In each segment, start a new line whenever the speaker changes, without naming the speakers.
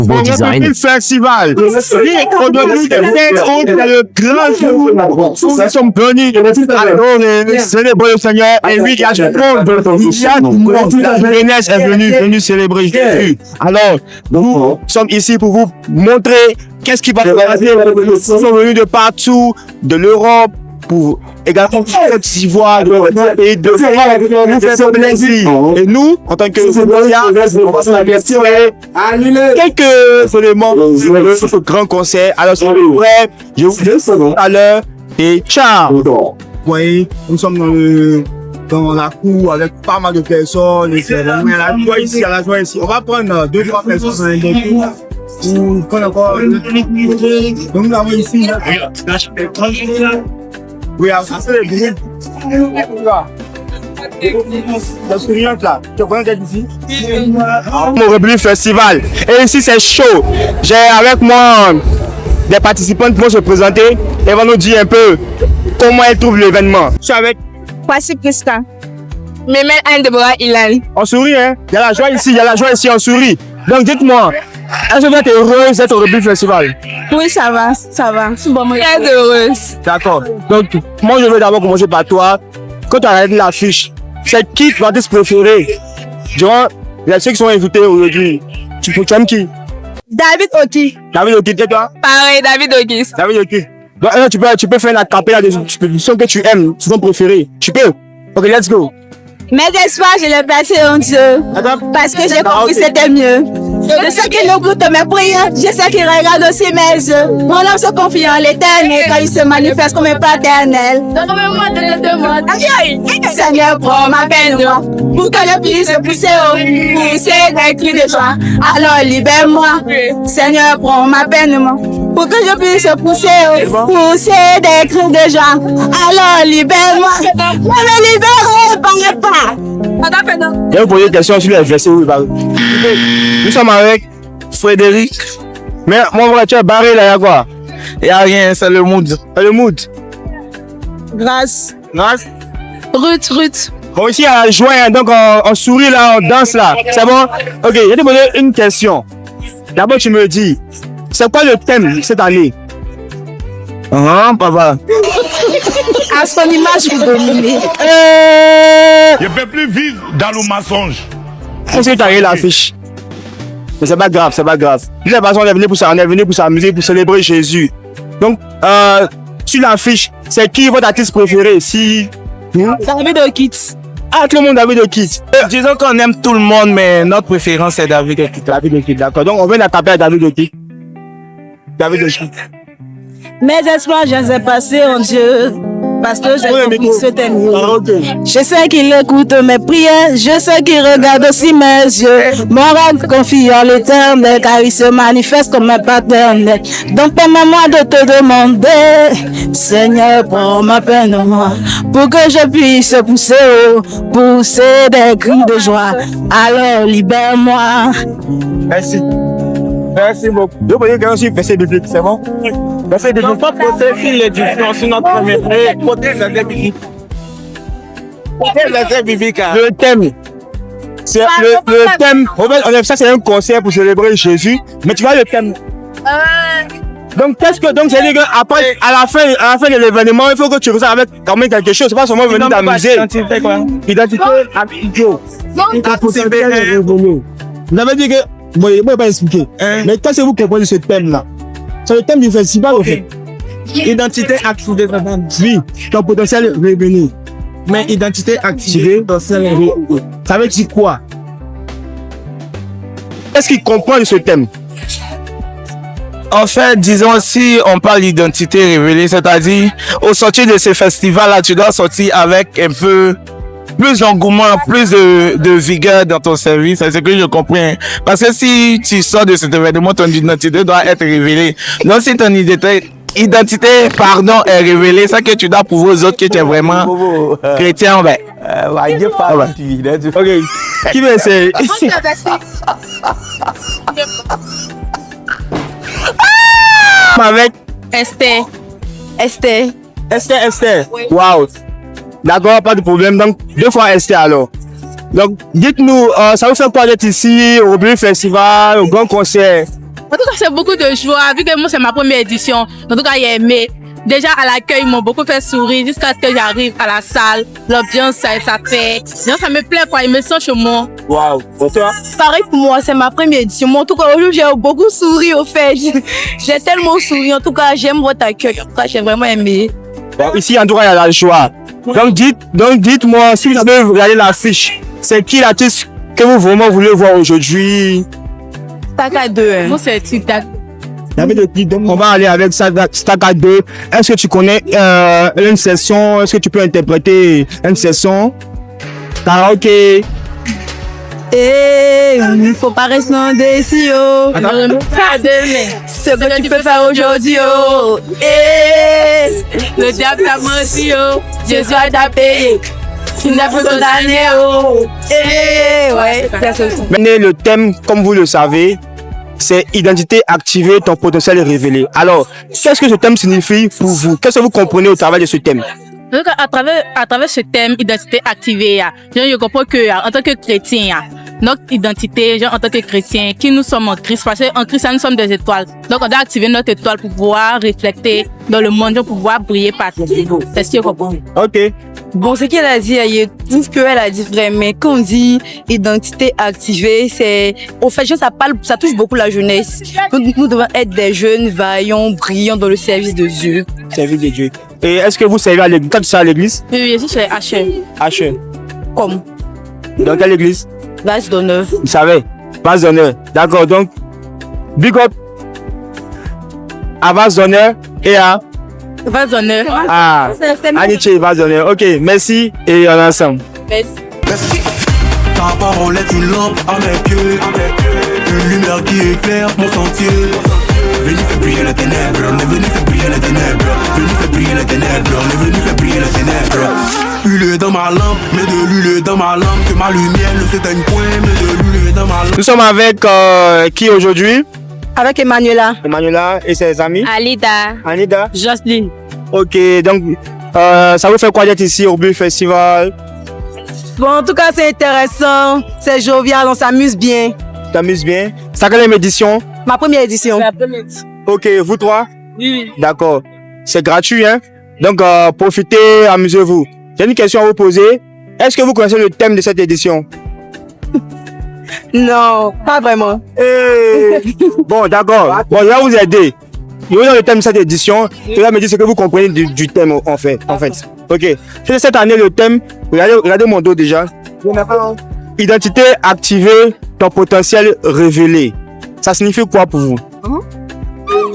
nouveau design.
Le festival. Aujourd'hui, le 5 août, c'est le grand jour où nous sommes venus adorer, célébrer le Seigneur. Et oui, il y a du monde. La jeunesse est venue célébrer Jésus. Alors, nous sommes ici pour vous montrer qu'est-ce qui va se passer. Nous sommes venus de partout, de l'Europe, pour également de Côte d'Ivoire, de pays de France, plaisir. Et nous, en tant que médias, on va s'investir quelques éléments de ce grand concert. Alors, si vous êtes prêts, je vous dis tout à l'heure et ciao. Vous voyez, nous sommes dans la cour avec pas mal de personnes. Et c'est vraiment la joie ici, la joie ici. On va prendre 2-3 personnes dans les cours. Pour prendre encore. Donc, nous avons ici. Oui, c'est le Mon République Festival. Et ici, c'est chaud. J'ai avec moi des participants qui vont se présenter et vont nous dire un peu comment ils trouvent l'événement. Je suis avec
Kwasi Priska. Memel Anne-Deborah Ilan.
On sourit, hein? Il y a la joie ici, on sourit. Donc dites-moi, est-ce que vous êtes heureuse d'être au République Festival?
Oui, ça va. Je suis très heureuse.
D'accord. Donc, moi, je vais d'abord commencer par toi. Quand tu as regardé l'affiche, c'est qui ton artiste préféré? Durant les ceux qui sont invités aujourd'hui, tu aimes qui?
David Oki.
David Oki, et toi?
Pareil, David Oki.
David Oki. Donc, tu peux faire la capella de son que tu aimes, son préféré. Tu peux? Ok, let's go.
Mes espoirs, je l'ai placé en Dieu. Parce que j'ai compris que c'était mieux. Je sais qu'il écoute mes prières. Je sais qu'il regarde aussi mes yeux. Mon âme se confie en l'éternel quand il se manifeste comme un paternel. Donne-moi de te demander. Seigneur, prends ma peine, moi. Pour que je puisse pousser des cris de joie. Alors libère-moi. Seigneur, prends ma peine, moi. Pour que je puisse pousser des cris de joie. Alors libère-moi. Ne me libérez pas.
Je vais vous poser une question sur les versets où il parle. Nous sommes avec Frédéric. Mais mon frère, tu es barré là, il y a quoi?
Il n'y a rien, c'est le mood.
C'est le mood.
Grâce. Ruth.
Bon, ici, il y a la joie, hein, donc on sourit là, on danse là. C'est bon? Ok, je vais te poser une question. D'abord, tu me dis, c'est quoi le thème cette année? Papa.
À son image pour dominer.
Je ne peux plus vivre dans le mensonge.
Est-ce que tu as regardé l'affiche? Mais c'est pas grave. De toute façon, on est venu pour s'amuser, pour célébrer Jésus. Donc, sur l'affiche, c'est qui votre artiste préféré?
David Oki.
Ah, tout le monde David Oki.
Disons qu'on aime tout le monde, mais notre préférence c'est David Oki.
David Oki, d'accord. Donc, on vient d'attraper à David Oki.
Mes espoirs, je les ai passés en Dieu. Parce que j'ai compris que c'était mieux. Je sais qu'il écoute mes prières. Je sais qu'il regarde aussi mes yeux. Mon rêve confie en l'éternel, car il se manifeste comme un paternel. Donc permets-moi de te demander, Seigneur, prends ma peine en moi, pour que je puisse pousser des cris de joie. Alors libère-moi.
Merci beaucoup. Je voulais que je verset biblique, c'est bon? Verset biblique.
Pas protéger l'édition sur notre premier frère. Protège les bibliques.
Le thème. C'est le thème. En fait, ça c'est un concert pour célébrer Jésus. Mais tu vois le thème. Donc c'est-à-dire qu'après, à la fin de l'événement, il faut que tu reçoives avec quand même quelque chose. C'est pas seulement venir t'amuser. Identité à vidéo. Vous avez dit que bon, je ne vais pas expliquer. Mais quand c'est vous qui proposez ce thème-là, c'est le thème du festival, au fait.
Identité activée.
Oui, ton potentiel revenu.
Mais identité activée,
ça veut dire quoi? Qu'est-ce qu'il comprend de ce thème?
En fait, disons, si on parle d'identité révélée, c'est-à-dire, au sortir de ce festival-là, tu dois sortir avec un peu plus d'engouement, plus de vigueur dans ton service, c'est ce que je comprends. Parce que si tu sors de cet événement, ton identité doit être révélée. Donc si ton identité est révélée, c'est que tu dois prouver aux autres que tu es vraiment chrétien. Ben.
Ok, qui veut essayer? Avec
Esther.
Wow. D'accord, pas de problème. Donc, 2 fois Esther alors. Donc, dites-nous, ça vous fait quoi d'être ici au République Festival, au grand concert?
En tout cas, c'est beaucoup de joie, vu que moi, c'est ma première édition. En tout cas, j'ai aimé. Déjà, à l'accueil, ils m'ont beaucoup fait sourire jusqu'à ce que j'arrive à la salle. L'ambiance, ça fait... Ça me plaît, quoi. Ils me sentent chez moi.
Waouh. Pour toi?
Pareil pour moi, c'est ma première édition. Moi, en tout cas, aujourd'hui, j'ai beaucoup souri au fait. J'ai tellement souri. En tout cas, j'aime votre accueil. En tout cas, j'ai vraiment aimé.
Bon, ici, en tout cas, il y a la joie. Donc, dites-moi, si vous avez regardé l'affiche, c'est qui l'artiste que vous vraiment voulez voir aujourd'hui?
Staka 2.
Moi, c'est Tic-Tac.
Donc, on va aller avec Staka 2. Est-ce que tu connais une session? Est-ce que tu peux interpréter une session? Karaoké.
Eh, il ne faut pas rester en décision.
Ça demain.
Ce que tu peux faire aujourd'hui, oh. Eh,
Le diable t'a menti, oh.
Jésus a payé. Il n'a plus condamné, oh. Eh, ouais, c'est ça.
Maintenant, le thème, comme vous le savez, c'est identité activée, ton potentiel révélé. Alors, qu'est-ce que ce thème signifie pour vous? Qu'est-ce que vous comprenez au travers de ce thème?
Donc, à travers ce thème, identité activée, je comprends que, en tant que chrétien, notre identité, en tant que chrétien, qui nous sommes en Christ, parce qu'en Christ, nous sommes des étoiles. Donc, on doit activer notre étoile pour pouvoir refléter dans le monde, pour pouvoir briller partout. C'est ce que je comprends.
Ok.
Bon, ce qu'elle a dit, tout ce qu'elle a dit vrai, mais quand on dit identité activée, c'est, au fait, ça touche beaucoup la jeunesse. Nous devons être des jeunes vaillants, brillants dans le service de Dieu.
Service de Dieu. Et est-ce que vous servez à l'église? Quand tu sers à l'église?
Oui, je suis HM.
HM.
Comme,
Dans quelle église?
vase d'honneur.
Vous savez? Vase d'honneur. D'accord, donc, big up à Vase d'honneur et à
Vase d'honneur.
Aniche Vase d'honneur. Ok, merci et on est ensemble.
Merci.
Ta parole est une lampe à mes pieds, une lumière qui éclaire mon sentier. Venu faire briller les ténèbres, on est venu faire briller les ténèbres. Venu faire briller les ténèbres, on est venu faire briller les ténèbres. Huile dans ma lampe, mets de l'huile dans ma lampe, que ma lumière ne s'éteigne point, mets de l'huile dans ma lampe.
Nous sommes avec qui aujourd'hui?
Avec Emmanuela.
Emmanuela et ses amis.
Alida.
Anida.
Jocelyne.
Ok, donc ça vous fait quoi d'être ici au Bulle Festival?
Bon, en tout cas, c'est intéressant. C'est jovial, on s'amuse bien.
Tu t'amuses bien? C'est quelle édition?
Ma première édition.
Ok, vous trois?
Oui.
D'accord. C'est gratuit, hein? Donc, profitez, amusez-vous. J'ai une question à vous poser. Est-ce que vous connaissez le thème de cette édition?
Non, pas vraiment.
Bon, d'accord. Bon, je vais vous aider. Je vais dans le thème de cette édition. Je vais me dire ce que vous comprenez du thème, en fait. Ok. Cette année, le thème, regardez mon dos déjà. Identité activée, ton potentiel révélé. Ça signifie quoi pour vous?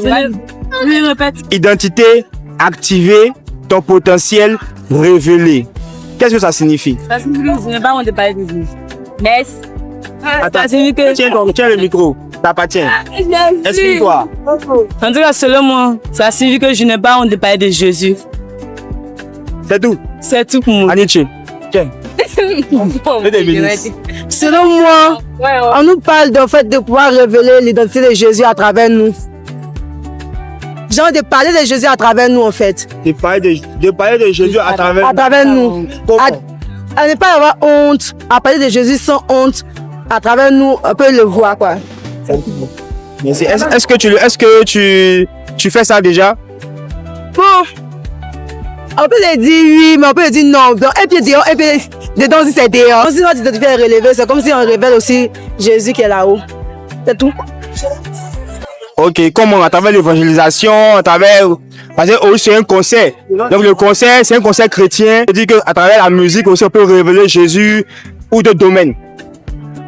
Je répète.
Identité activée, ton potentiel révélé. Qu'est-ce que ça signifie?
Ça signifie que je n'ai pas honte de parler de vous. Merci.
Attends,
Ça signifie que...
tiens le micro. T'appartient. Explique-toi.
En tout cas, selon moi, ça signifie que je n'ai pas honte de parler de Jésus.
C'est tout.
C'est tout pour moi.
Aniche, tiens.
Selon moi, on nous parle de fait de pouvoir révéler l'identité de Jésus à travers nous. Genre de parler de Jésus à travers nous en fait.
De parler de Jésus à travers
nous.
Comment?
À ne pas avoir honte, à parler de Jésus sans honte, à travers nous, on peut le voir quoi.
Est-ce que tu fais ça déjà?
Bon, on peut le dire oui, mais on peut le dire non. Donc, un pied dehors, un pied dedans si c'est dehors. Si notre identité est relevée, c'est comme si on révèle aussi Jésus qui est là-haut. C'est tout.
Ok, comment? À travers l'évangélisation, à travers... Parce que oui, c'est un concert. Donc le concert, c'est un concert chrétien. Je dis qu'à travers la musique aussi, on peut révéler Jésus ou d'autres domaines.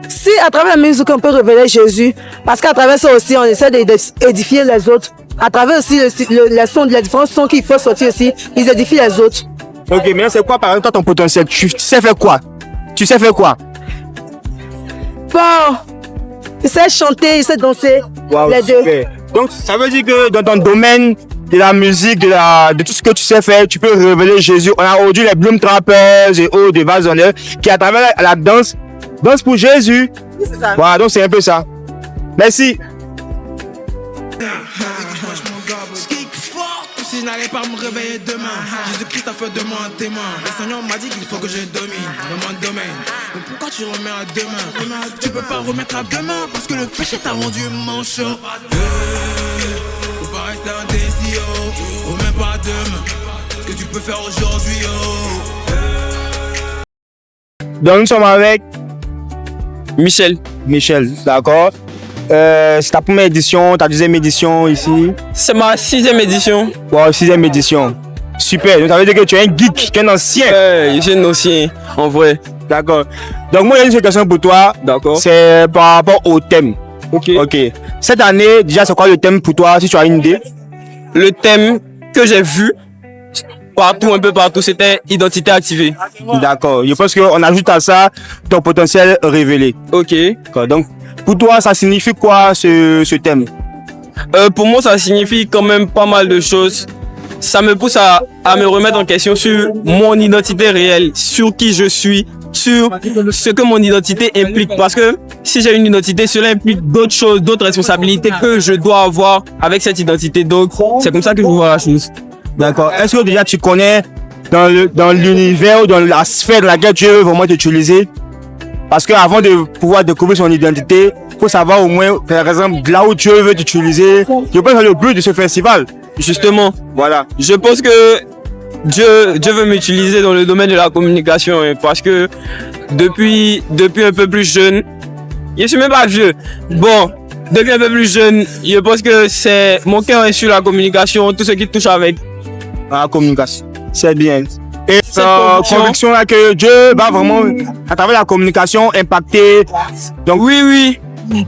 Si à travers la musique, on peut révéler Jésus, parce qu'à travers ça aussi, on essaie d'édifier les autres. À travers aussi les sons, les différents sons qu'il faut sortir aussi, ils édifient les autres.
Ok, mais c'est quoi par exemple ton potentiel? Tu sais faire quoi?
Bon, il sait chanter, il sait danser,
Wow,
les deux.
super. Donc ça veut dire que dans ton domaine de la musique, de tout ce que tu sais faire, tu peux révéler Jésus. On a aujourd'hui les Bloom Trappers et autres de Vase d'honneur qui à travers la danse pour Jésus.
C'est ça.
Voilà, donc c'est un peu ça. Merci.
si je n'allais pas me réveiller demain. Jésus-Christ a fait de moi un témoin. Le Seigneur m'a dit qu'il faut que je domine dans mon domaine. Mais pourquoi tu remets à demain? Tu peux pas remettre à demain parce que le péché t'a rendu manchot. Faut pas rester indécis, oh. Remets pas à demain. Ce que tu peux faire aujourd'hui, oh.
Donc nous sommes avec
Michel.
Michel, d'accord. C'est ta première édition, ta deuxième édition ici.
C'est ma 6e édition.
Wow, 6e édition. Super, donc ça veut dire que tu es un geek, tu es un ancien.
Je suis un ancien, en vrai.
D'accord. Donc moi j'ai une question pour toi.
D'accord.
C'est par rapport au thème.
Ok.
Ok. Cette année, déjà c'est quoi le thème pour toi, si tu as une idée?
Le thème que j'ai vu partout, un peu partout, c'était identité activée.
D'accord. Je pense qu'on ajoute à ça ton potentiel révélé.
Ok.
D'accord. Donc pour toi, ça signifie quoi ce thème?
Pour moi, ça signifie quand même pas mal de choses. Ça me pousse à me remettre en question sur mon identité réelle, sur qui je suis, sur ce que mon identité implique. Parce que si j'ai une identité, cela implique d'autres choses, d'autres responsabilités que je dois avoir avec cette identité. Donc, c'est comme ça que je vois la chose.
D'accord. Est-ce que déjà tu connais dans l'univers ou dans la sphère dans laquelle Dieu veut vraiment t'utiliser? Parce qu'avant de pouvoir découvrir son identité, il faut savoir au moins, par exemple, là où Dieu veut t'utiliser. Je pense que c'est le but de ce festival.
Justement,
Voilà.
je pense que Dieu veut m'utiliser dans le domaine de la communication, hein, parce que depuis un peu plus jeune, je suis même pas vieux. Bon, depuis un peu plus jeune, je pense que c'est mon cœur est sur la communication, tout ce qui touche avec.
La communication. C'est bien. Et
Cette conviction-
conviction là que Dieu va vraiment, à travers la communication, impacter. Donc
Oui.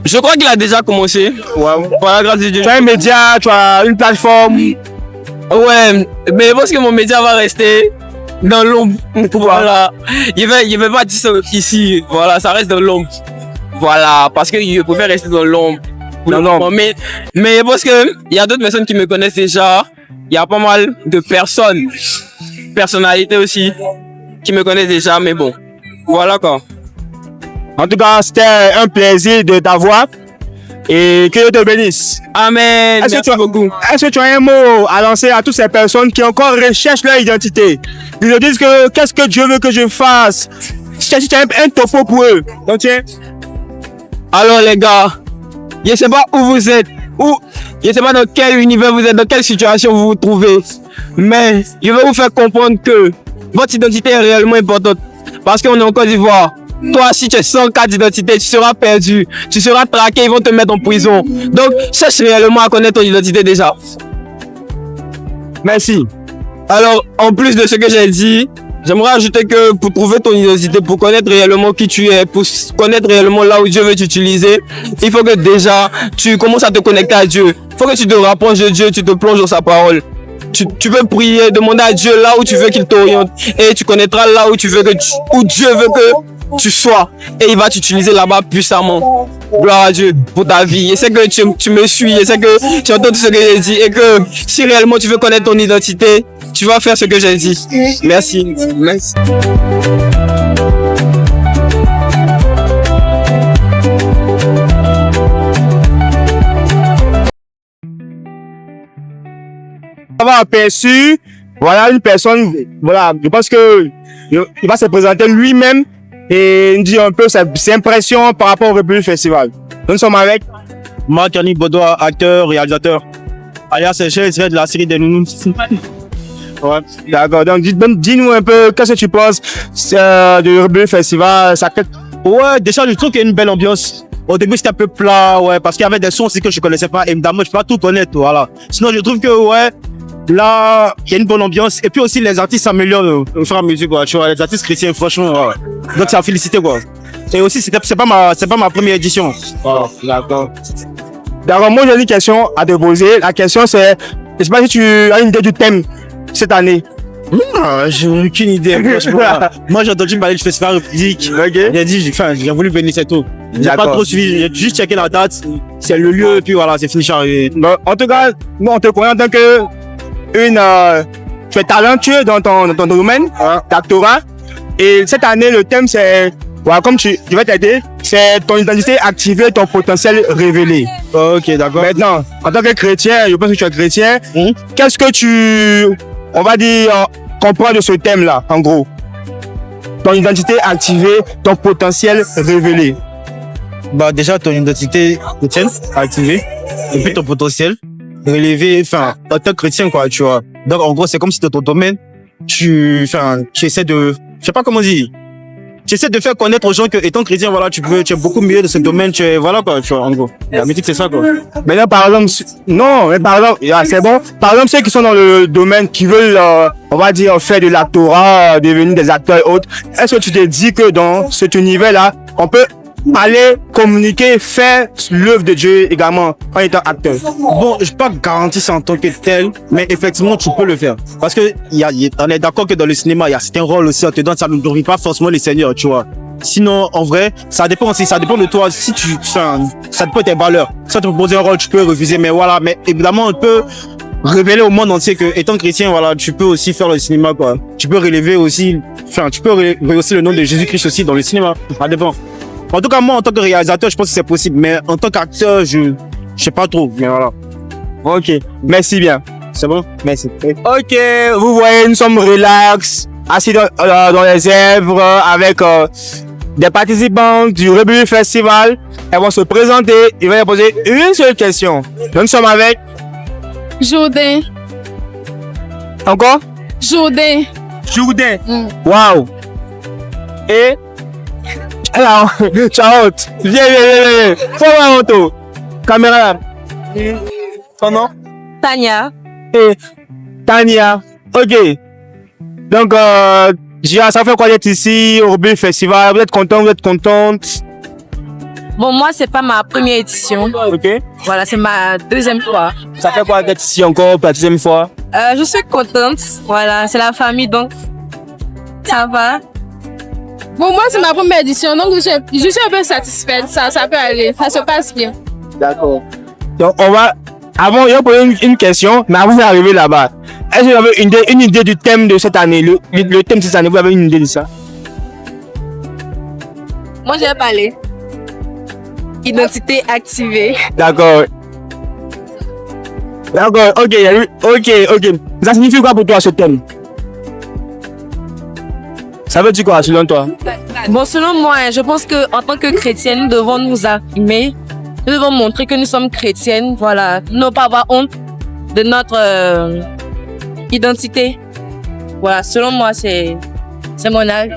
Je crois qu'il a déjà commencé.
ouais.
Par la grâce de Dieu.
Tu as un média, tu as une plateforme.
Ouais, mais je pense que mon média va rester dans l'ombre. Voilà. Il va pas dire ça ici. Voilà, ça reste dans l'ombre. Voilà, parce que je préfère rester dans l'ombre.
Dans l'ombre.
Mais je pense que il y a d'autres personnes qui me connaissent déjà. Il y a pas mal de personnes, personnalités aussi, qui me connaissent déjà. Mais bon, voilà quoi.
En tout cas, c'était un plaisir de t'avoir. Et que Dieu te bénisse.
Amen.
Est-ce que,
Merci beaucoup.
est-ce que tu as un mot à lancer à toutes ces personnes qui encore recherchent leur identité? Ils se disent que qu'est-ce que Dieu veut que je fasse? Si tu as un topo pour eux. Donc tiens.
Alors les gars, je sais pas où vous êtes, je sais pas dans quel univers vous êtes, dans quelle situation vous vous trouvez, mais je vais vous faire comprendre que votre identité est réellement importante parce qu'on est en Côte d'Ivoire. Toi, si tu es sans carte d'identité, tu seras perdu, tu seras traqué, ils vont te mettre en prison. Donc, cherche réellement à connaître ton identité déjà.
Merci.
Alors, en plus de ce que j'ai dit, j'aimerais ajouter que pour trouver ton identité, pour connaître réellement qui tu es, pour connaître réellement là où Dieu veut t'utiliser, il faut que déjà tu commences à te connecter à Dieu. Il faut que tu te rapproches de Dieu, tu te plonges dans sa parole. Tu peux prier, demander à Dieu là où tu veux qu'il t'oriente et tu connaîtras là où tu veux où Dieu veut que tu sois et il va t'utiliser là-bas puissamment. Gloire à Dieu pour ta vie. Je sais que tu me suis, je sais que tu entends tout ce que j'ai dit et que si réellement tu veux connaître ton identité, tu vas faire ce que j'ai dit. Merci. Merci.
Avoir aperçu, voilà une personne, voilà, je pense que il va se présenter lui-même et nous dire un peu ses impressions par rapport au République Festival. Nous sommes avec
Marc-Yannick Baudouin, acteur, réalisateur. Alias Séché, c'est de la série des Nounous.
Ouais, d'accord. Donc, dis-nous un peu, qu'est-ce que tu penses du République Festival?
Ouais, déjà, je trouve qu'il y a une belle ambiance. Au début, c'était un peu plat, ouais, parce qu'il y avait des sons aussi que je connaissais pas. Évidemment, je peux pas tout connaître, voilà. Sinon, je trouve que, ouais, là, il y a une bonne ambiance. Et puis aussi, les artistes s'améliorent au fur et à mesure, quoi. Tu vois, les artistes chrétiens, franchement, ouais. Donc, c'est à féliciter, quoi. Et aussi, c'est pas ma première édition.
Oh, d'accord. D'accord, moi, j'ai une question à te poser. La question, c'est, je sais pas si tu as une idée du thème cette année.
J'ai aucune idée, franchement. Moi, j'ai entendu parler du festival République.
Ok.
J'ai voulu venir, c'est tout. J'ai pas
D'accord.
trop suivi, j'ai juste checké la date, c'est le lieu, et puis voilà, c'est fini, chargé.
Bon, en tout cas, nous, on te connaît en tant que tu es talentueux dans ton domaine d'actorat. Et cette année, le thème, c'est Voilà, comme je vais t'aider, c'est ton identité activée, ton potentiel révélé.
Ok, d'accord.
Maintenant, en tant que chrétien, je pense que tu es chrétien, qu'est-ce que on va dire, comprends de ce thème-là, en gros? Ton identité activée, ton potentiel révélé.
Bah, déjà, ton identité chrétienne activée, et puis ton potentiel relevé, enfin, en tant que chrétien, quoi, tu vois. Donc, en gros, c'est comme si dans ton domaine, tu essaies de, je sais pas comment dire, tu essaies de faire connaître aux gens que, étant chrétien, voilà, tu es beaucoup mieux dans ce domaine, voilà, quoi, tu vois, en gros. La musique, c'est ça, quoi.
Maintenant, par exemple, non, mais par exemple, c'est bon. Par exemple, ceux qui sont dans le domaine, qui veulent, on va dire, faire de la Torah, devenir des acteurs et autres, est-ce que tu te dis que dans cet univers-là, on peut aller communiquer, faire l'œuvre de Dieu également en étant acteur?
Bon, je peux pas garantir ça en tant que tel, mais effectivement, tu peux le faire. Parce que on est d'accord que dans le cinéma, il y a certains rôles aussi, on te donne, ça ne glorifie pas forcément les seigneurs, tu vois. Sinon, en vrai, ça dépend aussi, ça dépend de toi. Si ça dépend de tes valeurs. Si on te propose un rôle, tu peux refuser, mais voilà. Mais évidemment, on peut révéler au monde entier que, étant chrétien, voilà, tu peux aussi faire le cinéma, quoi. Tu peux relever aussi, tu peux relever aussi le nom de Jésus-Christ aussi dans le cinéma. Ça dépend. En tout cas, moi, en tant que réalisateur, je pense que c'est possible. Mais en tant qu'acteur, je sais pas trop. Mais voilà.
Ok, merci bien.
C'est bon? Merci.
Ok, vous voyez, nous sommes relax, assis dans les herbes avec des participants du Rebellion Festival. Elles vont se présenter. Ils vont poser une seule question. Nous sommes avec
Jourdain.
encore
Jourdain.
Jourdain. Wow. Et alors, Charlotte, viens. Fais-moi un auto. Caméra. Ton nom?
Tania.
Et Tania. Ok. Donc, Gia, ça fait quoi d'être ici au Rebellion Festival? Vous êtes content, vous êtes contente?
Bon, moi, c'est pas ma première édition.
Ok.
Voilà, c'est ma deuxième fois.
Ça fait quoi d'être ici encore pour la deuxième fois?
Je suis contente. Voilà, c'est la famille, donc ça va.
Bon, moi, c'est ma première édition, donc je suis un peu satisfaite. Ça peut aller, ça se passe bien.
D'accord. Donc, on va. Avant, il y a une question, mais avant d'arriver là-bas, est-ce que vous avez une idée du thème de cette année? Le thème de cette année, vous avez une idée de ça?
Moi, je vais parler. Identité activée.
D'accord. D'accord, ok. Ça signifie quoi pour toi ce thème? Ça veut dire quoi selon toi?
Bon, selon moi, je pense que en tant que chrétienne, nous devons nous affirmer. Nous devons montrer que nous sommes chrétiennes. Voilà, ne pas avoir honte de notre identité. Voilà, selon moi, c'est mon avis.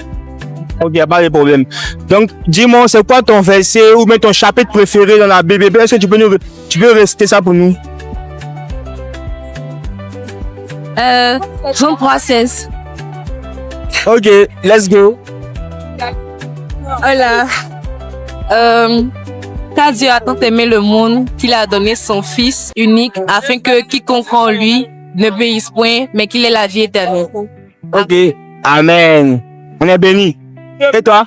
Ok, il n'y a pas de problème. Donc, dis-moi, c'est quoi ton verset ou même ton chapitre préféré dans la Bible? Est-ce que tu peux réciter ça pour nous?
Jean 3,16.
Ok, let's go.
Voilà. Car Dieu a tant aimé le monde qu'il a donné son Fils unique afin que quiconque croit en lui ne périsse point, mais qu'il ait la vie éternelle.
Ok, amen. On est béni. Et toi?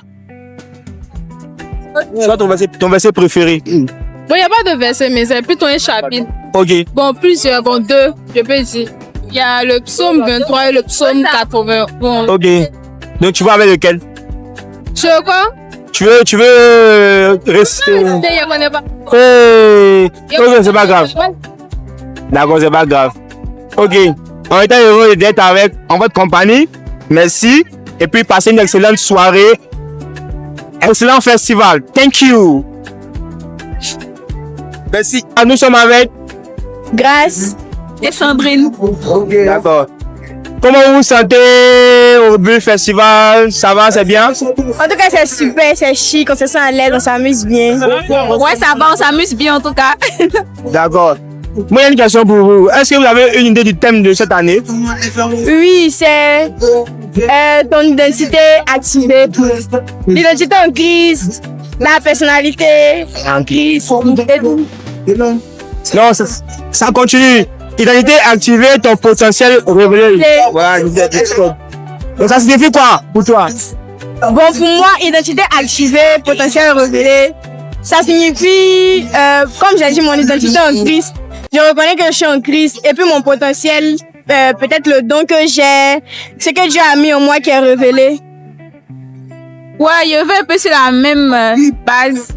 C'est quoi ton verset préféré?
Bon, il n'y a pas de verset, mais c'est plutôt un chapitre.
Ok.
Bon, plusieurs, bon, deux, je peux dire. Il y a le psaume 23 et le psaume 80. Bon.
Ok. Donc tu vas avec lequel?
Je quoi?
Tu veux rester.
Je connais pas.
Ok, c'est pas grave. D'accord, c'est pas grave. Ok. On était heureux d'être en votre compagnie. Merci. Et puis passez une excellente soirée. Excellent festival. Thank you. Merci. Nous sommes avec
Grâce et Sandrine.
D'accord. Comment vous vous sentez au Rebellion Festival? Ça va, c'est bien?
En tout cas, c'est super, c'est chic, on se sent à l'aise, on s'amuse bien. Ouais, ça va, on s'amuse bien en tout cas.
D'accord. Moi, il y a une question pour vous. Est-ce que vous avez une idée du thème de cette année?
Oui, c'est ton identité activée. L'identité en Christ, la personnalité en Christ.
Non, ça continue. Identité activée, ton potentiel révélé. Voilà, donc ça signifie quoi pour toi?
Bon, pour moi, identité activée, potentiel révélé, ça signifie, comme j'ai dit, mon identité en Christ. Je reconnais que je suis en Christ et puis mon potentiel, peut-être le don que j'ai, ce que Dieu a mis en moi qui est révélé. Ouais, je veux un peu sur la même base.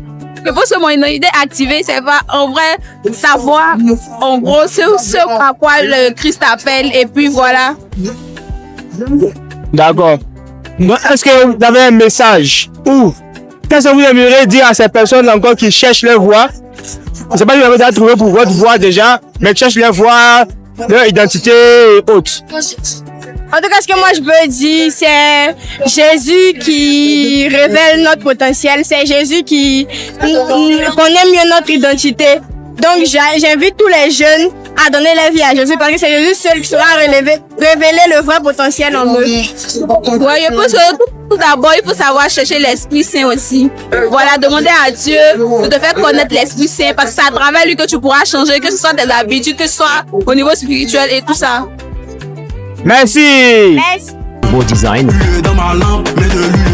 Je pense que mon idée activée, c'est pas en vrai savoir en gros ce à quoi le Christ appelle et puis voilà.
D'accord. Donc, est-ce que vous avez un message ou qu'est-ce que vous aimeriez dire à ces personnes encore qui cherchent leur voie? Je ne sais pas si vous avez déjà trouvé pour votre voie déjà, mais qui cherchent leur voie, leur identité et autres.
En tout cas, ce que moi je peux dire, c'est Jésus qui révèle notre potentiel. C'est Jésus qui connaît mieux notre identité. Donc, j'invite tous les jeunes à donner leur vie à Jésus parce que c'est Jésus seul qui saura révéler le vrai potentiel en eux. Ouais, je pense que tout d'abord, il faut savoir chercher l'Esprit Saint aussi. Voilà, demander à Dieu de te faire connaître l'Esprit Saint parce que c'est à travers lui que tu pourras changer, que ce soit tes habitudes, que ce soit au niveau spirituel et tout ça.
Merci.
Merci.
Beau design.
Dans ma lampe, mets de l'huile